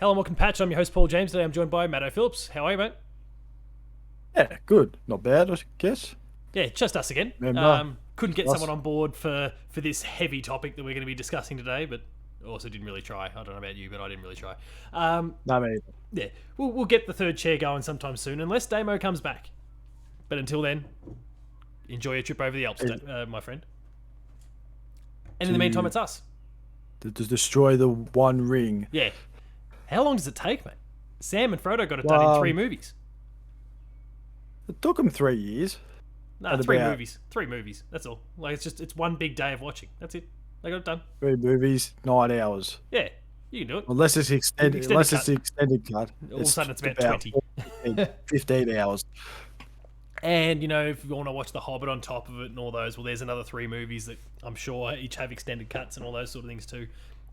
Hello and welcome to Patch. I'm your host Paul James. Today I'm joined by Matto Phillips. How are you, mate? Yeah, good. Not bad, I guess. Yeah, just us again. Remember, Couldn't get us. someone on board for this heavy topic that we're going to be discussing today, but also didn't really try. I don't know about you, but I didn't really try. No, mate. Yeah, we'll get the third chair going sometime soon, unless Damo comes back. But until then, enjoy your trip over the Alps, my friend. And in the meantime, it's us. To destroy the One Ring. Yeah. How long does it take, mate? Sam and Frodo got it done in 3 movies. It took them 3 years. No, 3 movies. 3 movies. That's all. Like it's one big day of watching. That's it. They got it done. 3 movies, 9 hours. Yeah, you can do it. Unless it's extended. Unless it's the extended cut. All of a sudden, it's about 20. 15 hours. And, you know, if you want to watch The Hobbit on top of it and all those, well, there's another 3 movies that I'm sure each have extended cuts and all those sort of things too.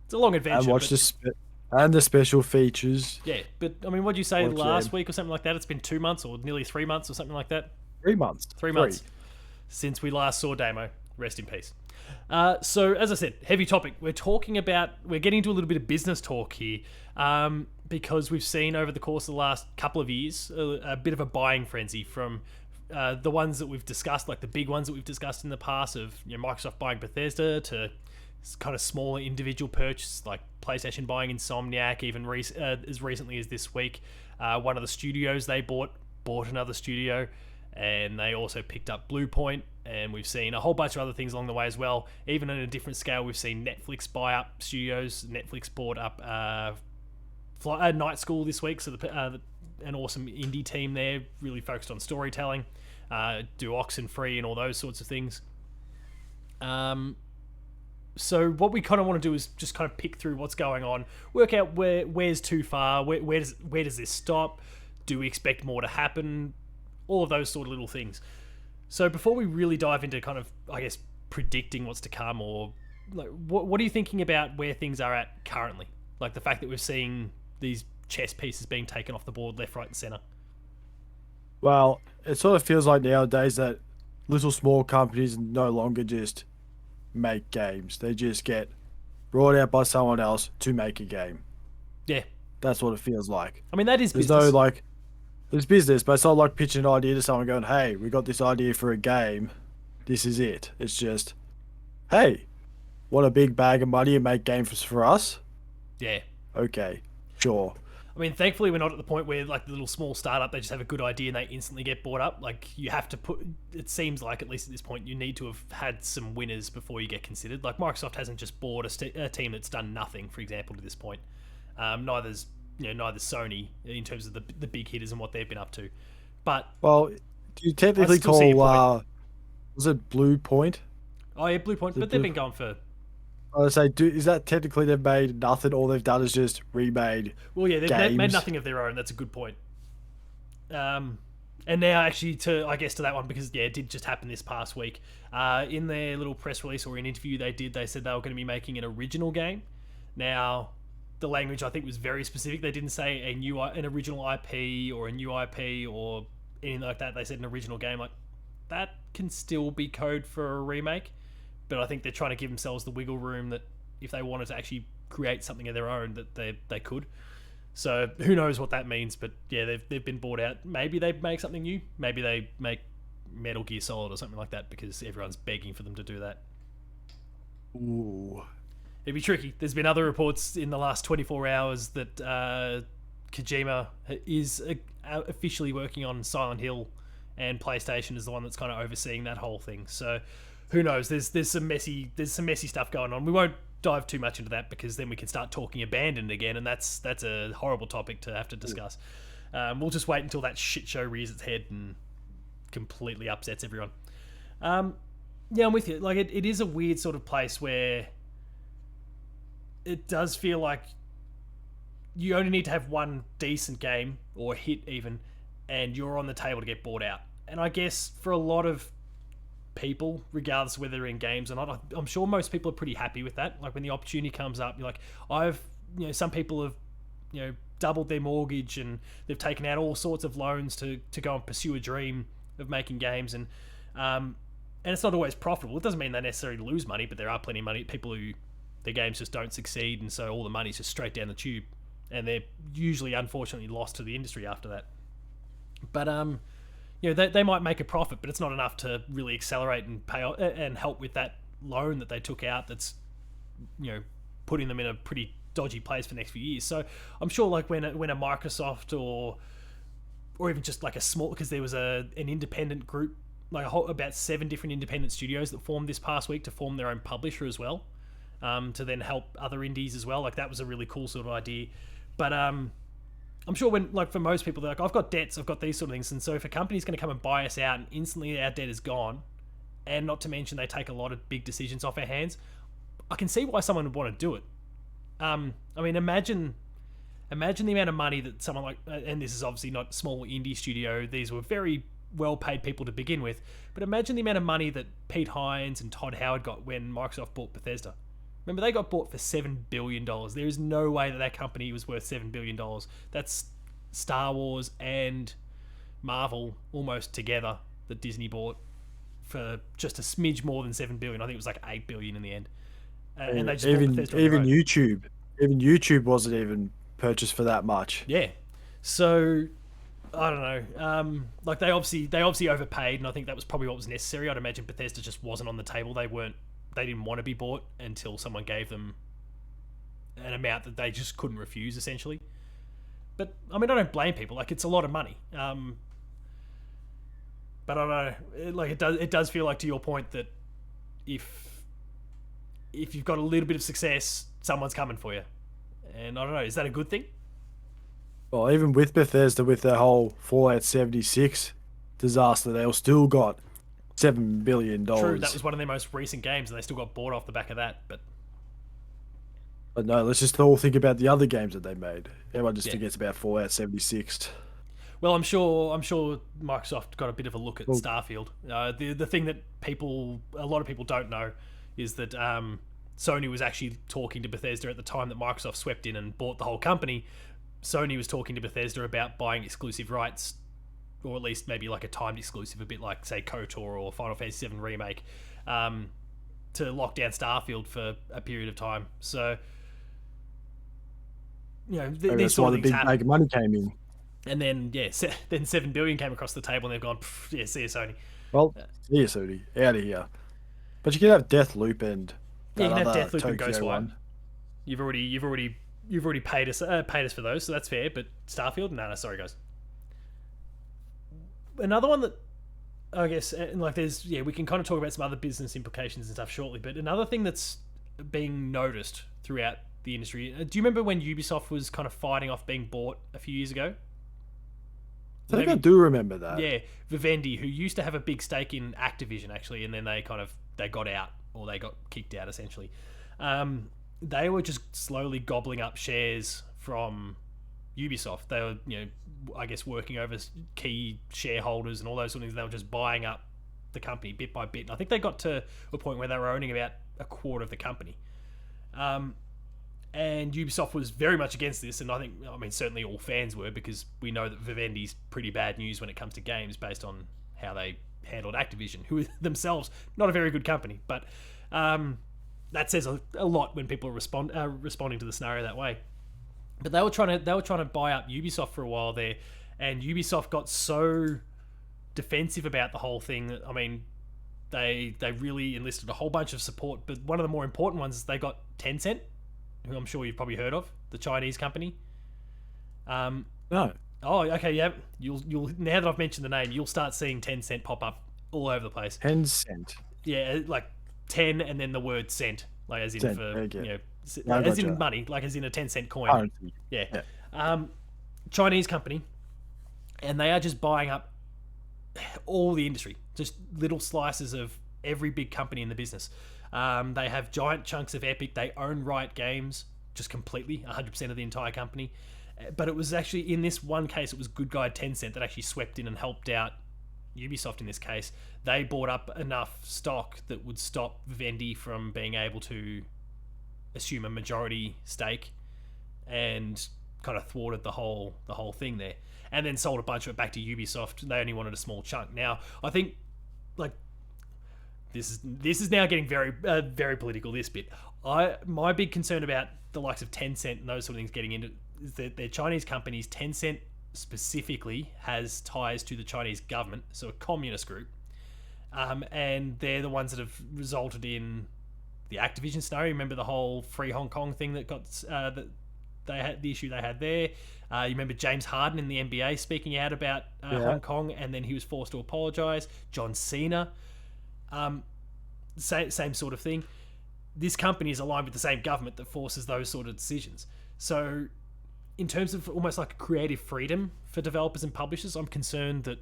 It's a long adventure. And watch the special features. Yeah, but, I mean, what did you say last week or something like that? It's been 2 months or nearly 3 months or something like that? 3 months. 3 months since we last saw Damo. Rest in peace. So, as I said, heavy topic. We're getting into a little bit of business talk here because we've seen over the course of the last couple of years a bit of a buying frenzy from the ones that we've discussed, like the big ones that we've discussed in the past of Microsoft buying Bethesda to kind of smaller individual purchases like PlayStation buying Insomniac, even as recently as this week. One of the studios they bought another studio, and they also picked up Blue Point, and we've seen a whole bunch of other things along the way as well. Even on a different scale, we've seen Netflix buy up studios. Netflix bought up Night School this week, so an awesome indie team there, really focused on storytelling, do Oxenfree and all those sorts of things. So what we kind of want to do is just kind of pick through what's going on, work out where's too far, where does this stop, do we expect more to happen, all of those sort of little things. So before we really dive into kind of, I guess, predicting what's to come, or like, what are you thinking about where things are at currently? Like the fact that we're seeing these chess pieces being taken off the board left, right, and center. Well, it sort of feels like nowadays that little small companies no longer just make games. They just get brought out by someone else to make a game. Yeah. That's what it feels like. I mean, that is There's business. It's business, but it's not like pitching an idea to someone going, hey, we got this idea for a game. This is it. It's just, hey, want a big bag of money and make games for us? Yeah. Okay, sure. I mean, thankfully, we're not at the point where, like, the little small startup, they just have a good idea and they instantly get bought up. Like, you have to it seems like, at least at this point, you need to have had some winners before you get considered. Like, Microsoft hasn't just bought a team that's done nothing, for example, to this point. Neither's Sony in terms of the big hitters and what they've been up to. But well, do you technically call was it Blue Point? Oh yeah, Blue Point, but they've been going for. I would say, is that technically they've made nothing? All they've done is just remade. Well, yeah, they've games. made nothing of their own. That's a good point. And now, actually, to that one, because yeah, it did just happen this past week. In their little press release or an interview they said they were going to be making an original game. Now, the language I think was very specific. They didn't say an original IP or a new IP or anything like that. They said an original game. Like, that can still be code for a remake. But I think they're trying to give themselves the wiggle room that if they wanted to actually create something of their own, that they could. So who knows what that means? But yeah, they've been bought out. Maybe they make something new. Maybe they make Metal Gear Solid or something like that because everyone's begging for them to do that. Ooh. It'd be tricky. There's been other reports in the last 24 hours that Kojima is officially working on Silent Hill, and PlayStation is the one that's kind of overseeing that whole thing. So who knows? There's some messy stuff going on. We won't dive too much into that because then we can start talking Abandoned again, and that's a horrible topic to have to discuss. We'll just wait until that shit show rears its head and completely upsets everyone. Yeah, I'm with you. Like it is a weird sort of place where it does feel like you only need to have one decent game or hit even, and you're on the table to get bought out. And I guess for a lot of people, regardless of whether they're in games or not, I'm sure most people are pretty happy with that. Like when the opportunity comes up, you're like, some people have, doubled their mortgage and they've taken out all sorts of loans to go and pursue a dream of making games, and it's not always profitable. It doesn't mean they necessarily lose money, but there are plenty of people who their games just don't succeed, and so all the money's just straight down the tube. and they're usually unfortunately lost to the industry after that. But they might make a profit, but it's not enough to really accelerate and pay and help with that loan that they took out. That's putting them in a pretty dodgy place for the next few years. So I'm sure like when a Microsoft or even just like a small, because there was an independent group, like about 7 different independent studios that formed this past week to form their own publisher as well, to then help other indies as well. Like that was a really cool sort of idea. But I'm sure when, like, for most people, they're like, I've got debts, I've got these sort of things, and so if a company's going to come and buy us out and instantly our debt is gone, and not to mention they take a lot of big decisions off our hands, I can see why someone would want to do it. I mean, imagine the amount of money that someone like, and this is obviously not a small indie studio, these were very well-paid people to begin with, but imagine the amount of money that Pete Hines and Todd Howard got when Microsoft bought Bethesda. Remember, they got bought for $7 billion. There is no way that company was worth $7 billion. That's Star Wars and Marvel almost together that Disney bought for just a smidge more than $7 billion. I think it was like $8 billion in the end. And they just even YouTube wasn't even purchased for that much. Yeah. So I don't know. Like they obviously overpaid, and I think that was probably what was necessary. I'd imagine Bethesda just wasn't on the table. They didn't want to be bought until someone gave them an amount that they just couldn't refuse, essentially. But I mean, I don't blame people. Like, it's a lot of money. But I don't know. Like, it does feel like, to your point, that if you've got a little bit of success, someone's coming for you. And I don't know. Is that a good thing? Well, even with Bethesda, with their whole Fallout 76 disaster, they all still got $7 billion. True, that was one of their most recent games, and they still got bought off the back of that. But no, let's just all think about the other games that they made. Everyone just forgets about Fallout 76. Well, I'm sure Microsoft got a bit of a look at Starfield. The thing that a lot of people don't know is that Sony was actually talking to Bethesda at the time that Microsoft swept in and bought the whole company. Sony was talking to Bethesda about buying exclusive rights, or at least maybe like a timed exclusive, a bit like, say, KOTOR or Final Fantasy VII Remake, to lock down Starfield for a period of time. So, these sort of things happen. Big money came in. And then, then $7 billion came across the table, and they've gone, see you, Sony. Well, see you, Sony. Out of here. But you can have Deathloop and you can have Deathloop and Tokyo Ghostwire. one. You've already paid us for those, so that's fair. But Starfield, no, sorry guys. Another one that I guess, like, we can kind of talk about some other business implications and stuff shortly. But another thing that's being noticed throughout the industry. Do you remember when Ubisoft was kind of fighting off being bought a few years ago? I think I do remember that. Yeah, Vivendi, who used to have a big stake in Activision, actually, and then they got out, or they got kicked out, essentially. They were just slowly gobbling up shares from Ubisoft. They were, I guess, working over key shareholders and all those sort of things. They were just buying up the company bit by bit. And I think they got to a point where they were owning about a quarter of the company. And Ubisoft was very much against this, and I mean, certainly all fans were, because we know that Vivendi's pretty bad news when it comes to games based on how they handled Activision, who are themselves not a very good company. But that says a lot when people are responding to the scenario that way. But they were trying to buy up Ubisoft for a while there, and Ubisoft got so defensive about the whole thing that, I mean, they really enlisted a whole bunch of support. But one of the more important ones is they got Tencent, who I'm sure you've probably heard of, the Chinese company. No. Oh, okay, yeah. You'll now that I've mentioned the name, you'll start seeing Tencent pop up all over the place. Tencent. Yeah, like 10 and then the word cent, like as in cent, for as in money, like as in a 10-cent coin. Currency. Yeah. Chinese company, and they are just buying up all the industry, just little slices of every big company in the business. They have giant chunks of Epic. They own Riot Games just completely, 100% of the entire company. But it was actually, in this one case, it was good guy Tencent that actually swept in and helped out Ubisoft in this case. They bought up enough stock that would stop Vivendi from being able to assume a majority stake, and kind of thwarted the whole thing there. And then sold a bunch of it back to Ubisoft. They only wanted a small chunk. Now, I think, like, this is now getting very very political, this bit. My big concern about the likes of Tencent and those sort of things getting into is that they're Chinese companies. Tencent specifically has ties to the Chinese government, so a communist group, and they're the ones that have resulted in the Activision scenario. Remember the whole Free Hong Kong thing that got that they had, the issue they had there. You remember James Harden in the NBA speaking out about Hong Kong, and then he was forced to apologize. John Cena, same sort of thing. This company is aligned with the same government that forces those sort of decisions. So, in terms of almost like a creative freedom for developers and publishers, I'm concerned that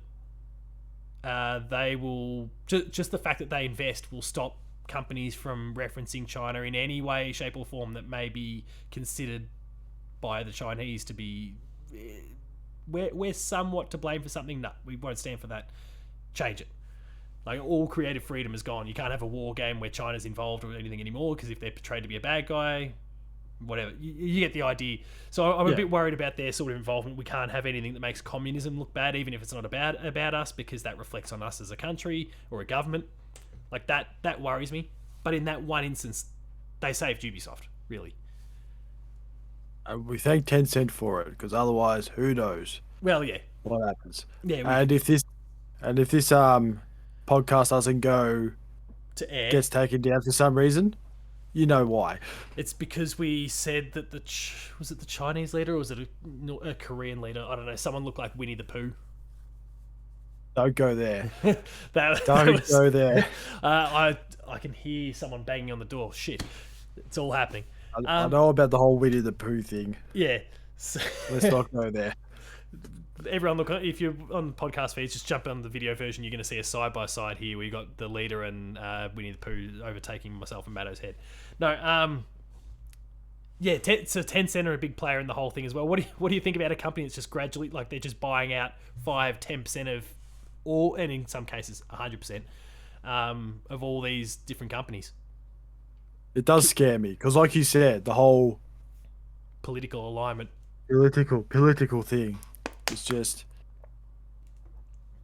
they will just the fact that they invest will stop companies from referencing China in any way, shape, or form that may be considered by the Chinese to be we're somewhat to blame for something. No, we won't stand for that. Change it. Like, all creative freedom is gone. You can't have a war game where China's involved or anything anymore, because if they're portrayed to be a bad guy, whatever, you get the idea. So I'm a bit worried about their sort of involvement. We can't have anything that makes communism look bad, even if it's not about us, because that reflects on us as a country or a government. Like, that worries me. But in that one instance, they saved Ubisoft, really. We thank Tencent for it, because otherwise, who knows? Well, yeah, what happens? Yeah, and if this podcast doesn't go to air, gets taken down for some reason, you know why? It's because we said that was it the Chinese leader or was it a Korean leader? I don't know. Someone looked like Winnie the Pooh. Don't go there. Don't go there. I can hear someone banging on the door. Shit, it's all happening. I know about the whole Winnie the Pooh thing. Yeah. Let's not go there. Everyone, look, if you're on the podcast feeds, just jump on the video version. You're going to see a side-by-side here where you got the leader and Winnie the Pooh overtaking myself and Matto's head. No, so Tencent are a big player in the whole thing as well. What do you think about a company that's just gradually, like, they're just buying out 5-10% of all, and in some cases 100% of all these different companies? It does scare me, because like you said, the whole political alignment, political thing. It's just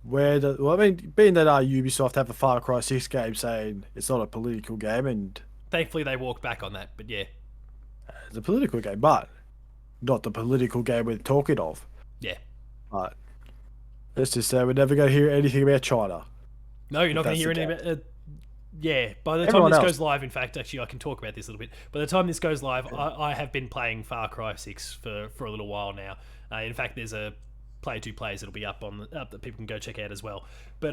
being that Ubisoft have a Far Cry 6 game saying it's not a political game, and thankfully they walked back on that. But yeah, it's a political game, but not the political game we're talking of. Yeah. But let's just say we're never going to hear anything about China. No, you're not going to hear anything about. Yeah, by the time this goes live, in fact, actually, I can talk about this a little bit. By the time this goes live, I have been playing Far Cry 6 for a little while now. In fact, there's a Play 2 Plays that'll be up that people can go check out as well. But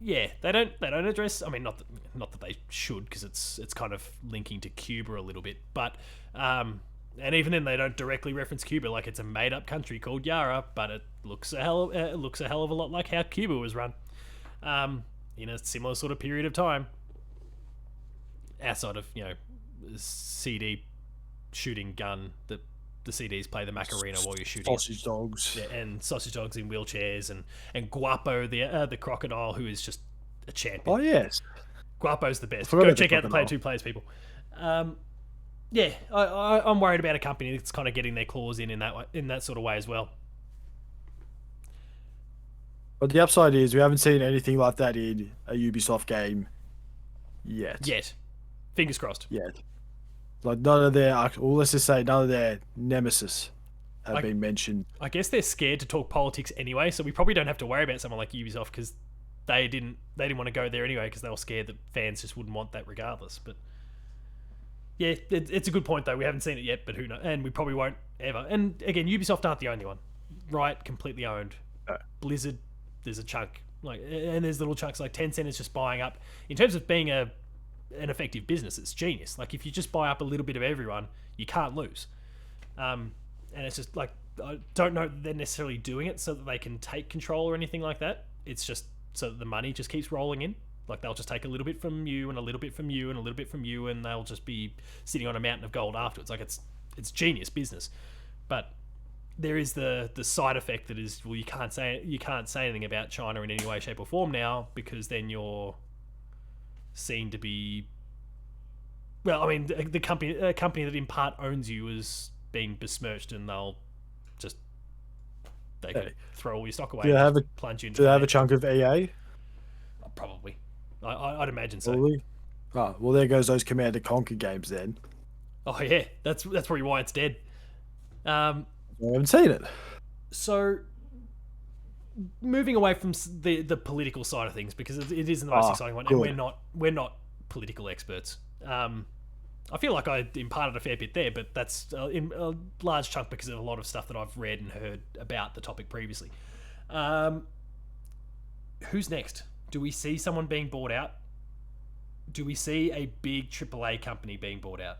yeah, they don't address. I mean, not that they should, because it's kind of linking to Cuba a little bit. But and even then, they don't directly reference Cuba. Like, it's a made up country called Yara, but it looks a hell of a lot like how Cuba was run. In a similar sort of period of time, outside of CD shooting gun, that the CDs play the Macarena while you're shooting sausage dogs, and sausage dogs in wheelchairs, and Guapo, the crocodile, who is just a champion. Oh yes, Guapo's the best. Go check out the Play 2 Plays, people. Yeah, I'm worried about a company that's kind of getting their claws in that sort of way as well. But the upside is we haven't seen anything like that in a Ubisoft game yet. Fingers crossed. Yet. Like, none of their nemesis have been mentioned. I guess they're scared to talk politics anyway, so we probably don't have to worry about someone like Ubisoft, because they didn't want to go there anyway, because they were scared that fans just wouldn't want that regardless. But yeah, it's a good point though. We haven't seen it yet, but who knows? And we probably won't ever. And again, Ubisoft aren't the only one. Riot, completely owned. No. Blizzard, there's a chunk, and there's little chunks. Like Tencent is just buying up. In terms of being an effective business, it's genius. Like, if you just buy up a little bit of everyone, you can't lose. And it's just like, I don't know that they're necessarily doing it so that they can take control or anything like that. It's just so that the money just keeps rolling in. Like, they'll just take a little bit from you and a little bit from you and a little bit from you, and they'll just be sitting on a mountain of gold afterwards. Like, it's genius business. But there is the side effect that is, well, you can't say anything about China in any way, shape, or form now, because then you're seen to be, well, I mean, a company that in part owns you is being besmirched, and they could throw all your stock away. Plunge you into. Do they have a chunk of EA? Probably. I'd imagine so. Probably. Oh, well, there goes those Command & Conquer games then. Oh yeah, that's probably why it's dead. I haven't seen it. So moving away from the political side of things, because it isn't the most exciting one, and Good. we're not political experts. I feel like I imparted a fair bit there, but that's in a large chunk because of a lot of stuff that I've read and heard about the topic previously. Who's next? Do we see someone being bought out? Do we see a big AAA company being bought out?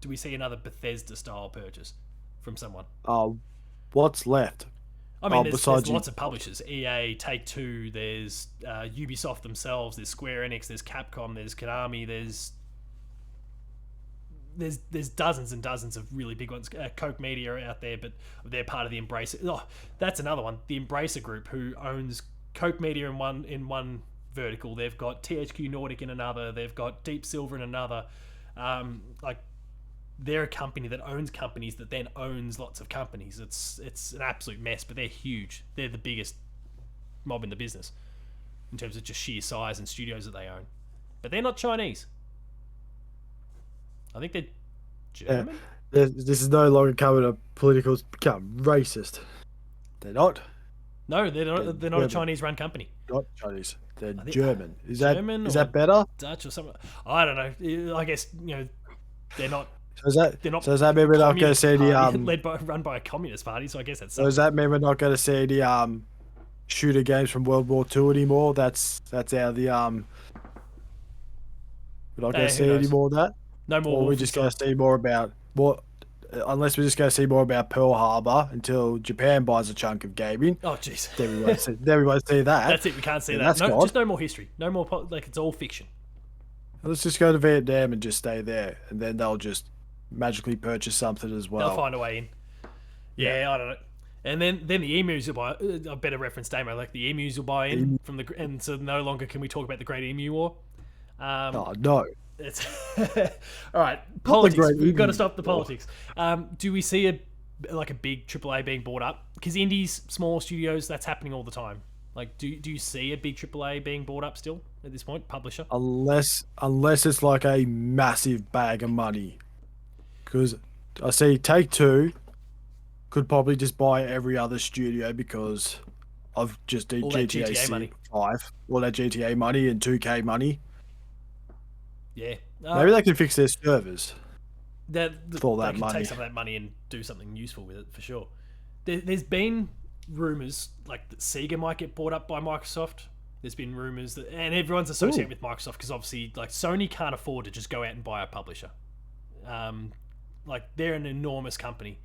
Do we see another Bethesda style purchase from someone? What's left? I mean, there's besides lots of publishers. EA, Take-Two, there's Ubisoft themselves, there's Square Enix, there's Capcom, there's Konami, there's dozens and dozens of really big ones. Koch Media are out there, but they're part of the Embracer. Oh, that's another one. The Embracer Group, who owns Koch Media in one vertical. They've got THQ Nordic in another. They've got Deep Silver in another. Like, they're a company that owns companies that then owns lots of companies. It's an absolute mess, but they're huge. They're the biggest mob in the business in terms of just sheer size and studios that they own. But they're not Chinese. I think they're German. This is no longer coming to political. It's become racist. They're not. No, they're not a Chinese-run company. Not Chinese. They're German. Is German that better? Dutch or something? I don't know. I guess they're not. So does that mean we're not going to see the run by a communist party? So I guess that's. So does that mean we're not going to see the shooter games from World War II anymore? That's out of the We're not going to see any more of that. No more. Or we're just going to see more about what. Unless we're just going to see more about Pearl Harbor until Japan buys a chunk of gaming. Oh jeez. Then we won't see that. That's it. We can't see that. No, just no more history. No more. It's all fiction. Let's just go to Vietnam and just stay there, and then they'll just magically purchase something as well. They'll find a way in. Yeah, I don't know. And then the emus will buy. I better reference Damo. Like the emus will buy in from the, and so no longer can we talk about the Great Emu War. Oh no. It's all right. Politics. We've got to stop the politics. Do we see a big AAA being bought up? Because indies, small studios, that's happening all the time. Like, do you see a big AAA being bought up still at this point? Publisher? Unless it's like a massive bag of money. Because I see Take-Two could probably just buy every other studio because of just the GTA money. 5, all that GTA money and 2K money. Yeah. Maybe they can fix their servers. For that money. Take some of that money and do something useful with it for sure. There's been rumors like that Sega might get bought up by Microsoft. There's been rumors that, and everyone's associated with Microsoft because obviously, like, Sony can't afford to just go out and buy a publisher. Like, they're an enormous company,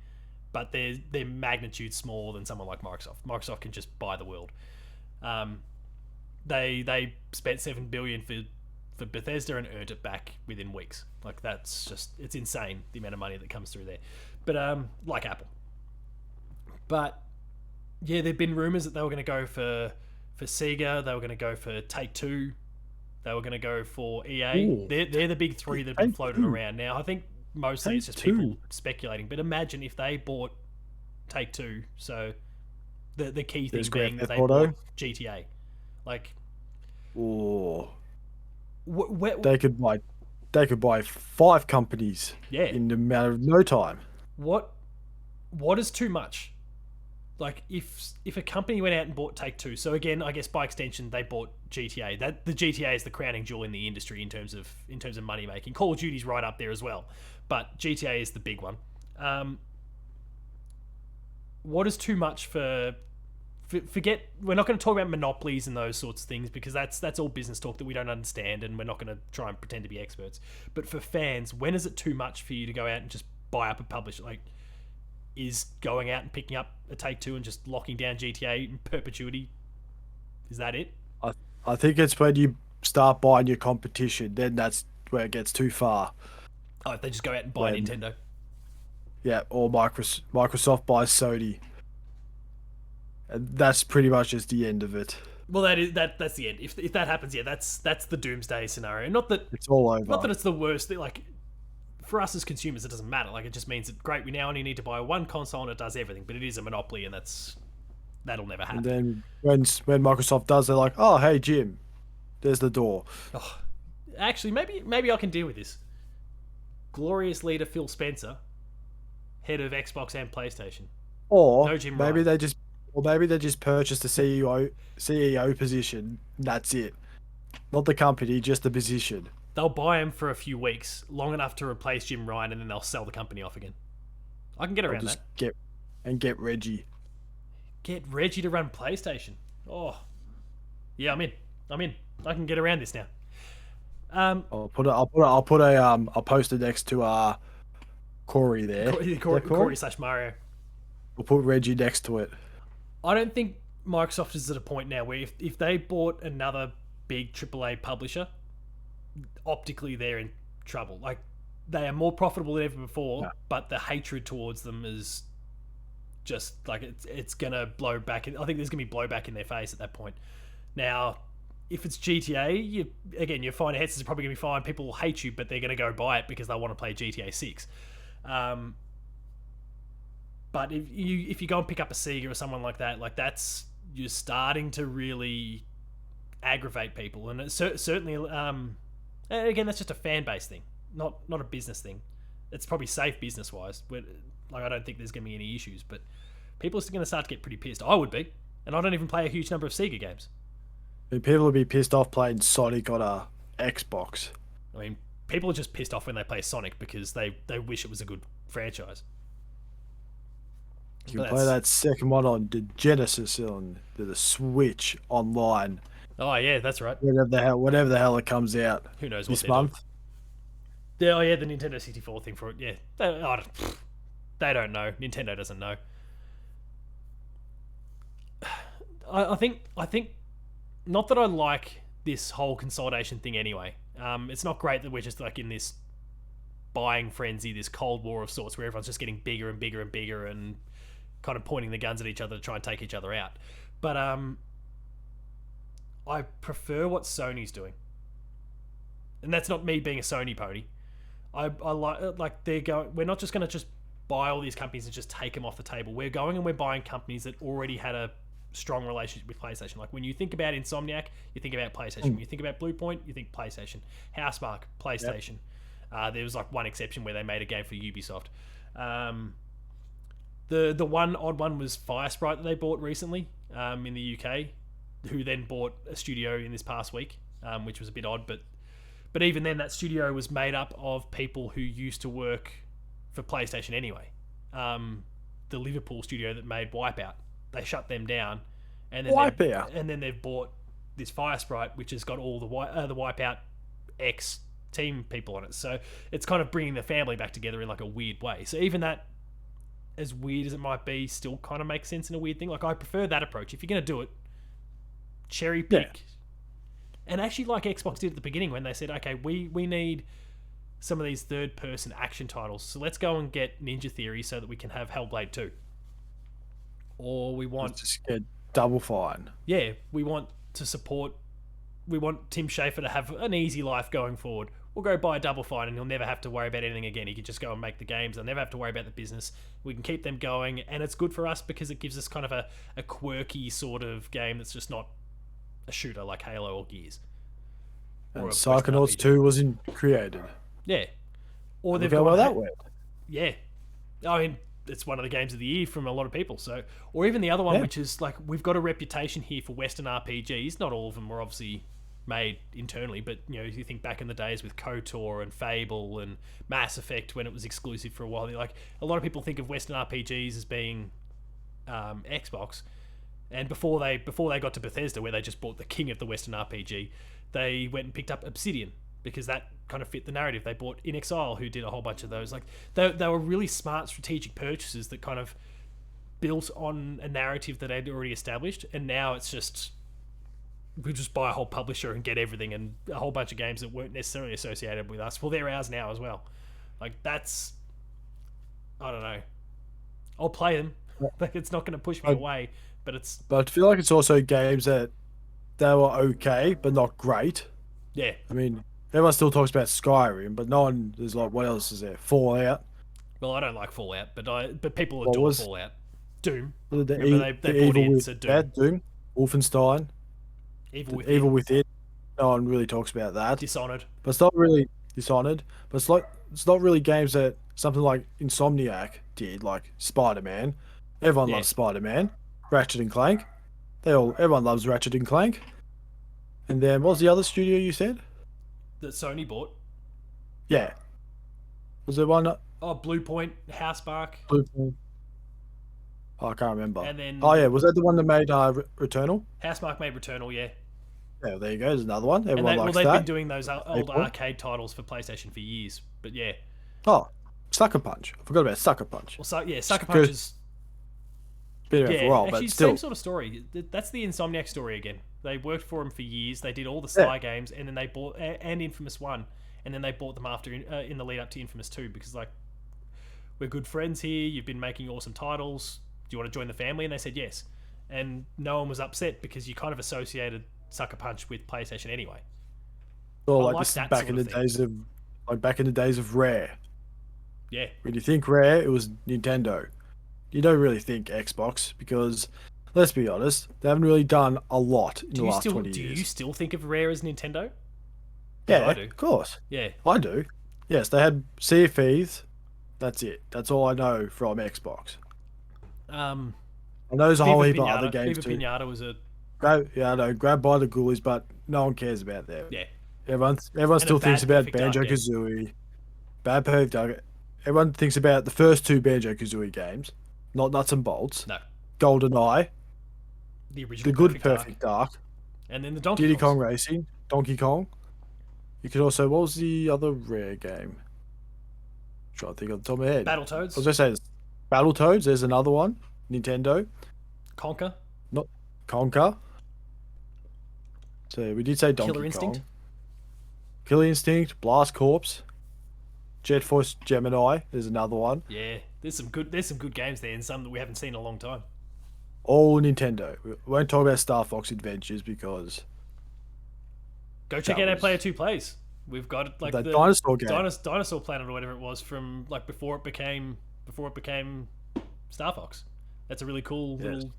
but their magnitude smaller than someone like Microsoft. Microsoft can just buy the world. They spent $7 billion for Bethesda and earned it back within weeks. Like, that's just, it's insane the amount of money that comes through there. But like Apple. But yeah, there've been rumors that they were going to go for Sega, they were going to go for Take-Two, they were going to go for EA. Ooh. They're the big three that have been floated around. Now, I think mostly it's just people speculating. But imagine if they bought Take-Two. So the key thing being that they bought GTA. Like, oh, they could buy 5 companies in a matter of no time. What is too much? Like, if a company went out and bought Take-Two, so again, I guess by extension they bought GTA. That the GTA is the crowning jewel in the industry in terms of money making. Call of Duty's right up there as well, but GTA is the big one. What is too much for? Forget, we're not going to talk about monopolies and those sorts of things because that's all business talk that we don't understand, and we're not going to try and pretend to be experts. But for fans, when is it too much for you to go out and just buy up a publisher? Like, is going out and picking up a Take-Two and just locking down GTA in perpetuity? Is that it? I think it's when you start buying your competition, then that's where it gets too far. Oh, if they just go out and buy Nintendo. Yeah, or Microsoft buys Sony. And that's pretty much just the end of it. Well, that's the end. If that happens, yeah, that's the doomsday scenario. Not that it's all over. Not that it's the worst thing. Like, for us as consumers, it doesn't matter. Like, it just means that great, we now only need to buy one console and it does everything. But it is a monopoly, and that'll never happen. And then when Microsoft does, they're like, "Oh, hey Jim, there's the door." Oh, actually, maybe I can deal with this. Glorious leader Phil Spencer head of Xbox and PlayStation. Or No Jim maybe Ryan. they just, or maybe they just purchased the CEO position. That's it. Not the company, just the position. They'll buy him for a few weeks, long enough to replace Jim Ryan, and then they'll sell the company off again. I can get Or around just that. get Reggie. Get Reggie to run PlayStation. Oh, yeah, I'm in. I'm in. I can get around this now. I'll post it next to Corey there. Is that Corey slash Mario. We'll put Reggie next to it. I don't think Microsoft is at a point now where if they bought another big AAA publisher, optically they're in trouble. Like, they are more profitable than ever before, but the hatred towards them is just like it's gonna blow back. I think there's gonna be blowback in their face at that point. Now, if it's GTA, your fine heads is probably gonna be fine. People will hate you, but they're gonna go buy it because they want to play GTA 6. But if you go and pick up a Sega or someone like that, like that's you're starting to really aggravate people, and it's certainly again that's just a fan base thing, not a business thing. It's probably safe business wise. Like I don't think there's going to be any issues, but people are going to start to get pretty pissed. I would be, and I don't even play a huge number of Sega games. I mean, people would be pissed off playing Sonic on a Xbox. I mean, people are just pissed off when they play Sonic because they wish it was a good franchise. You can play that second one on the Genesis on the Switch online. Oh yeah, that's right. Whatever the hell it comes out. Who knows what this month? Oh yeah, the Nintendo 64 thing for it. Yeah, they don't know. Nintendo doesn't know. I think not that I like this whole consolidation thing anyway. It's not great that we're just like in this buying frenzy, this Cold War of sorts, where everyone's just getting bigger and bigger and bigger and kind of pointing the guns at each other to try and take each other out. But I prefer what Sony's doing, and that's not me being a Sony pony. I like they're going. We're not just going to just buy all these companies and just take them off the table. We're going and we're buying companies that already had a strong relationship with PlayStation. Like when you think about Insomniac, you think about PlayStation. When you think about Bluepoint, you think PlayStation. Housemarque, PlayStation. Yep. There was like one exception where they made a game for Ubisoft. The one odd one was Firesprite that they bought recently in the UK, who then bought a studio in this past week, which was a bit odd. But even then, that studio was made up of people who used to work for PlayStation anyway. The Liverpool studio that made Wipeout, they shut them down, and then they've bought this Firesprite, which has got all the Wipeout X team people on it. So it's kind of bringing the family back together in like a weird way. So even that, as weird as it might be, still kind of makes sense in a weird thing. Like I prefer that approach. If you're going to do it, cherry pick. Yeah. And actually, like Xbox did at the beginning when they said, okay, we need some of these third-person action titles, so let's go and get Ninja Theory so that we can have Hellblade 2. Or we want... just get Double Fine. Yeah, we want to support... We want Tim Schafer to have an easy life going forward. We'll go buy Double Fine and he'll never have to worry about anything again. He can just go and make the games. They'll never have to worry about the business. We can keep them going, and it's good for us because it gives us kind of a quirky sort of game that's just not a shooter like Halo or Gears. And Psychonauts 2 wasn't created. Yeah. Or they've got that way. Yeah. I mean, it's one of the games of the year from a lot of people. So, or even the other one, which is like, we've got a reputation here for Western RPGs. Not all of them were obviously made internally, but you know, if you think back in the days with KOTOR and Fable and Mass Effect when it was exclusive for a while, like a lot of people think of Western RPGs as being Xbox. And before they got to Bethesda, where they just bought the king of the Western RPG, they went and picked up Obsidian because that kind of fit the narrative. They bought In Exile, who did a whole bunch of those. Like they were really smart strategic purchases that kind of built on a narrative that they'd already established. And now it's just, we just buy a whole publisher and get everything, and a whole bunch of games that weren't necessarily associated with us. Well, they're ours now as well. Like that's, I don't know. I'll play them. Like it's not going to push me away. But I feel like it's also games that they were okay, but not great. Yeah. I mean, everyone still talks about Skyrim, but no one is like, what else is there? Fallout. Well, I don't like Fallout, but people adore Fallout. Doom. They brought in Doom. Wolfenstein. Evil Within. No one really talks about that. Dishonored. But it's not really Dishonored. But it's not really games that something like Insomniac did, like Spider-Man. Everyone Yeah, loves Spider-Man. Ratchet and Clank. Everyone loves Ratchet and Clank. And then what was the other studio you said? that Sony bought. Yeah. Was there one? Oh, Blue Point, Housemarque, Blue. Oh, I can't remember. and Oh yeah, then was that the one that made Returnal? Housemarque made Returnal. Yeah, Yeah, there you go. There's another one. and Everyone likes they've been that. doing those Pay old for it. arcade titles for PlayStation for years. But yeah, Oh, Sucker Punch. I forgot about Sucker Punch. well, Sucker Good. Punch is Been around for a while, actually but still. same sort of story. That's the Insomniac story again. They worked for him for years. They did all the Sly games, and then they bought and Infamous 1, and then they bought them after in the lead up to Infamous 2 because like we're good friends here. You've been making awesome titles. Do you want to join the family? And they said yes. And no one was upset because you kind of associated Sucker Punch with PlayStation anyway. Or I like like this is that back sort in the of thing. days of back in the days of Rare. Yeah, When you think Rare, it was Nintendo. You don't really think Xbox because, let's be honest, they haven't really done a lot in the last 20 do years. you still think of Rare as Nintendo? Yeah, I do. of course. Yeah. I do. Yes, they had Sea of Thieves. That's it. That's all I know from Xbox. Um, And there's a whole Viva heap of other Pinata. games Viva too. Pinata was a I know, grab by the ghoulies, but no one cares about them. yeah. Everyone And a still thinks bad about Perfect Dark Banjo game. Kazooie. Bad Perfect Dark. Everyone thinks about the first two Banjo Kazooie games, not Nuts and Bolts. No, Golden Eye, the the original good Perfect Perfect Dark, Dark, and then the Donkey Diddy Kongs. Kong Racing, Donkey Kong. You could also, what was the other Rare game? Trying to think off the top of my head. I was Battletoads, gonna say Battletoads. There's another one. Nintendo, Conker, not Conker. So we did say Donkey Killer Instinct. Kong. Killer Instinct, Blast Corps, Jet Force Gemini. There's another one. Yeah, there's some good games there, and some that we haven't seen in a long time. All Nintendo. We won't talk about Star Fox Adventures because Go check That out our was- Player 2 plays. We've got like that the dinosaur game. Dinosaur Planet or whatever it was from like before it became Star Fox. That's a really cool Yes. little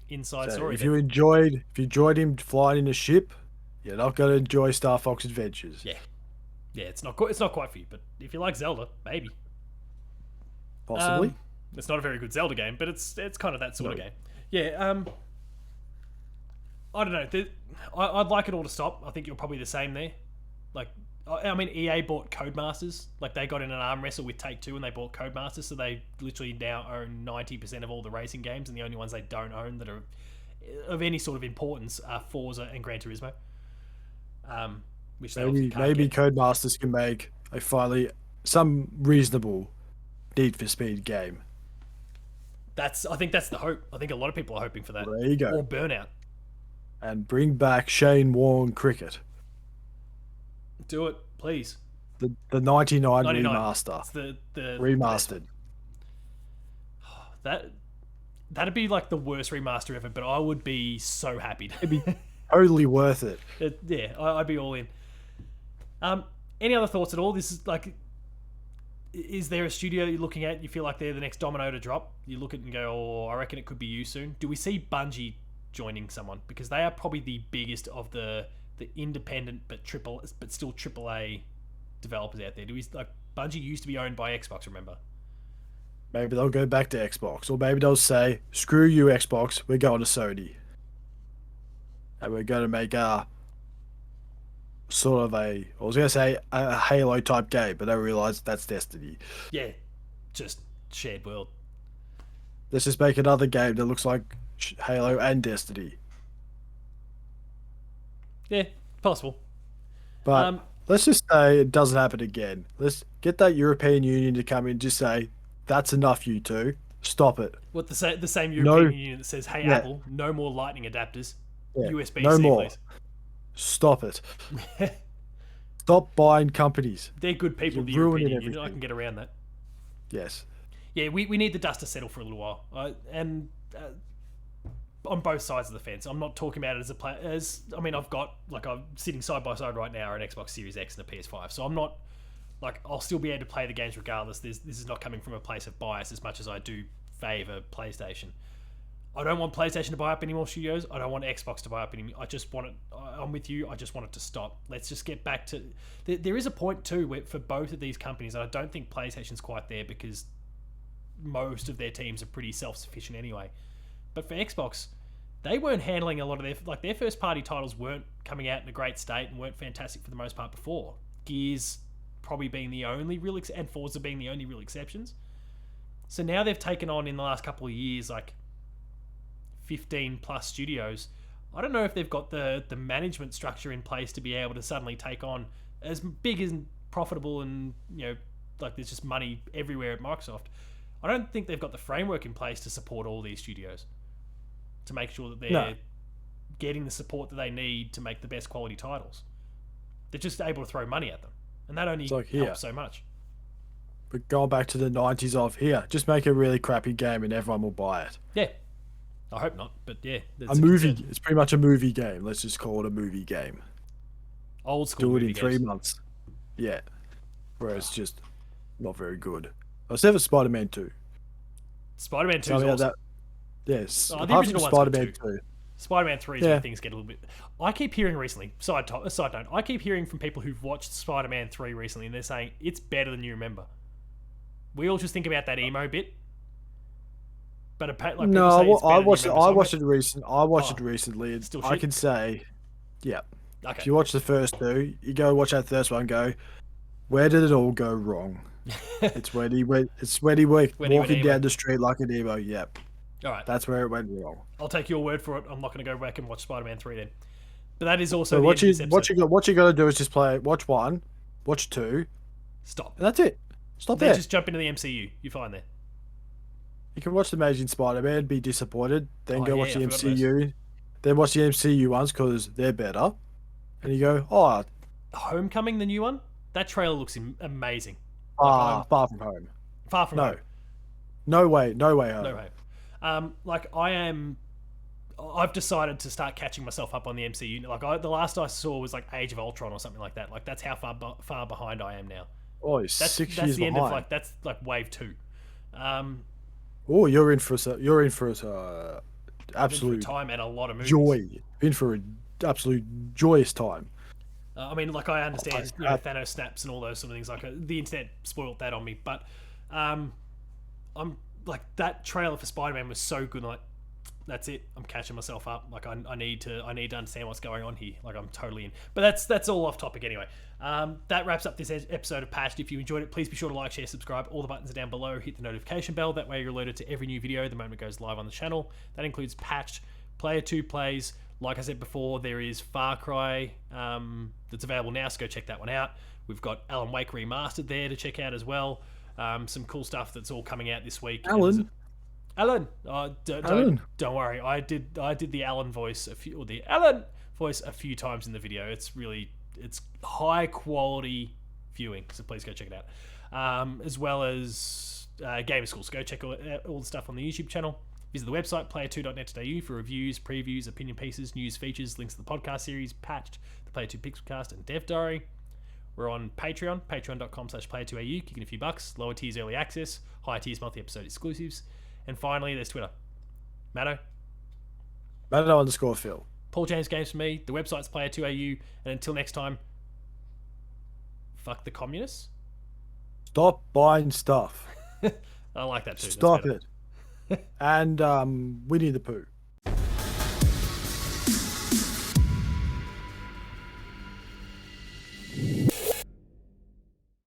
inside So story. if you enjoyed him flying in a ship, you're not going to enjoy Star Fox Adventures. Yeah, it's not quite for you, but if you like Zelda, maybe. Possibly. It's not a very good Zelda game, but it's kind of that sort of No. game. Yeah. I don't know. I'd like it all to stop. I think you're probably the same there. Like, I mean, EA bought Codemasters. Like, they got in an arm wrestle with Take-Two and they bought Codemasters, so they literally now own 90% of all the racing games, and the only ones they don't own that are of any sort of importance are Forza and Gran Turismo. Which they obviously can't Maybe get. Codemasters can make some reasonable Need for Speed game. I think that's the hope. I think a lot of people are hoping for that. There you go. Or Burnout. And bring back Shane Warne Cricket. Do it, please. The 99 99. remaster. It's the Remastered. That'd be like the worst remaster ever, but I would be so happy. It'd be totally worth it. I'd be all in. Any other thoughts at all? This is like, is there a studio you're looking at? You feel like they're the next domino to drop. You look at it and go, "Oh, I reckon it could be you soon." Do we see Bungie joining someone because they are probably the biggest of the independent but still AAA developers out there? Do we like Bungie used to be owned by Xbox? Remember? Maybe they'll go back to Xbox, or maybe they'll say, "Screw you, Xbox. We're going to Sony, and we're going to make a sort of I was going to say a Halo type game, but I realized that's Destiny. Yeah, just shared world. Let's just make another game that looks like Halo and Destiny." Yeah, possible. But let's just say it doesn't happen again. Let's get that European Union to come in and just say, "That's enough, you two. Stop it. What the same No. European Union that says, "Hey Yeah. Apple, no more Lightning adapters, Yeah. USB-C, No more. please." Stop it. Stop buying companies." They're good people. You're The European ruining Union. I everything. can get around that. Yes. Yeah, we need the dust to settle for a little while, and on both sides of the fence. I'm not talking about it I mean, I'm sitting side by side right now an Xbox Series X and a PS5, so I'm not like I'll still be able to play the games regardless. This is not coming from a place of bias as much as I do favor PlayStation. I don't want PlayStation to buy up any more studios. I don't want Xbox to buy up any. I just want it. I'm with you. I just want it to stop. Let's just get back to. There is a point too where for both of these companies, and I don't think PlayStation's quite there because most of their teams are pretty self-sufficient anyway. But for Xbox, they weren't handling a lot of their first party titles weren't coming out in a great state and weren't fantastic for the most part before. Gears probably being the only real and Forza being the only real exceptions. So now they've taken on in the last couple of years 15 plus studios. I don't know if they've got the management structure in place to be able to suddenly take on as big and profitable and there's just money everywhere at Microsoft. I don't think they've got the framework in place to support all these studios to make sure that they're getting the support that they need to make the best quality titles. They're just able to throw money at them, and that only helps so much. But going back to the 90s of here, just make a really crappy game and everyone will buy it. Yeah. I hope not, but yeah. A movie. It's pretty much a movie game. Let's just call it a movie game. Old school. Do it in 3 months. Yeah. Where it's just not very good. Except for Spider-Man 2. Spider-Man 2 is awesome. Yes. The original one's Spider-Man 2. Spider-Man 3 is where things get a little bit... I keep hearing recently, side note, I keep hearing from people who've watched Spider-Man 3 recently, and they're saying it's better than you remember. We all just think about that emo bit. But no, I watched it recently. I can say, yeah. Okay. If you watch the first two, you go watch that first one and go, where did it all go wrong? It's when he went walking down the street like an emo. Yep. All right. That's where it went wrong. I'll take your word for it. I'm not going to go back and watch Spider-Man 3 then. But that is also what you got to do is just watch 1, watch 2. Stop. And that's it. Stop then there. Just jump into the MCU. You're fine there. You can watch The Amazing Spider-Man, be disappointed, then watch the MCU, then watch the MCU ones because they're better, and you go, oh... Homecoming, the new one? That trailer looks amazing. Far from home. Far from home. No way home. No way. I've decided to start catching myself up on the MCU. The last I saw was Age of Ultron or something like that. That's how far behind I am now. Oh, you're 6 years behind. That's the end of that's wave 2. Oh, you're in for absolute time and a lot of movies. Joy. In for an absolute joyous time. I understand Thanos snaps and all those sort of things. The internet spoiled that on me, but I'm that trailer for Spider-Man was so good. That's it. I'm catching myself up. I need to understand what's going on here. I'm totally in. But that's all off topic anyway. That wraps up this episode of Patched. If you enjoyed it, please be sure to like, share, subscribe. All the buttons are down below. Hit the notification bell. That way you're alerted to every new video the moment it goes live on the channel. That includes Patched, Player 2 plays. Like I said before, there is Far Cry that's available now, so go check that one out. We've got Alan Wake Remastered there to check out as well. Some cool stuff that's all coming out this week. Alan, don't worry. I did the Alan voice a few times in the video. It's high quality viewing, so please go check it out. As well as Gamer School. So go check all the stuff on the YouTube channel. Visit the website player2.net.au for reviews, previews, opinion pieces, news, features, links to the podcast series, Patched, the Player 2 Pixelcast, and Dev Diary. We're on Patreon, patreon.com/player2au, kicking a few bucks. Lower tiers early access, higher tiers multi-episode exclusives. And finally, there's Twitter. Matto _Phil. Paul James Games for me. The website's player2au. And until next time, fuck the communists. Stop buying stuff. I like that too. Stop it. And Winnie the Pooh.